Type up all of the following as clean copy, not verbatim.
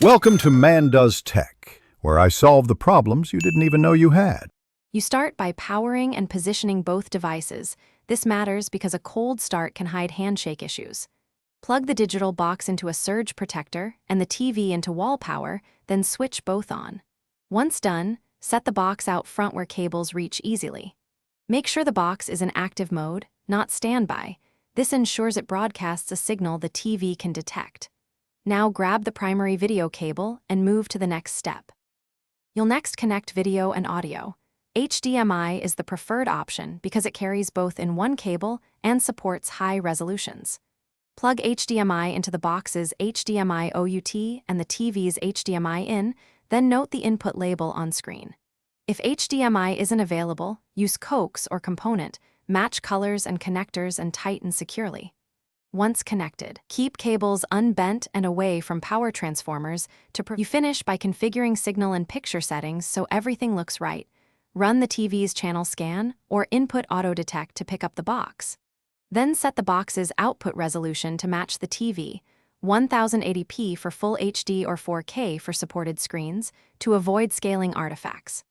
Welcome to Man Does Tech, where I solve the problems you didn't even know you had. You start by powering and positioning both devices. This matters because a cold start can hide handshake issues. Plug the digital box into a surge protector and the TV into wall power, then switch both on. Once done, set the box out front where cables reach easily. Make sure the box is in active mode, not standby. This ensures it broadcasts a signal the TV can detect. Now grab the primary video cable and move to the next step. You'll next connect video and audio. HDMI is the preferred option because it carries both in one cable and supports high resolutions. Plug HDMI into the box's HDMI out and the TV's HDMI in, then note the input label on screen. If HDMI isn't available, use coax or component, match colors and connectors and tighten securely. Once connected, keep cables unbent and away from power transformers. You finish by configuring signal and picture settings so everything looks right. Run the TV's channel scan or input auto detect to pick up the box. Then set the box's output resolution to match the TV, 1080p for full HD or 4K for supported screens, to avoid scaling artifacts.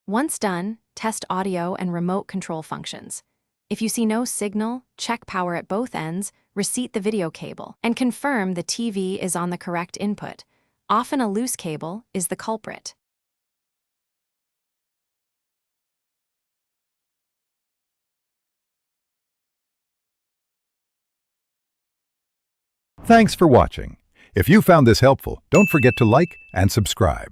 Once done, test audio and remote control functions. If you see no signal, check power at both ends, reseat the video cable, and confirm the TV is on the correct input. Often a loose cable is the culprit. Thanks for watching. If you found this helpful, don't forget to like and subscribe.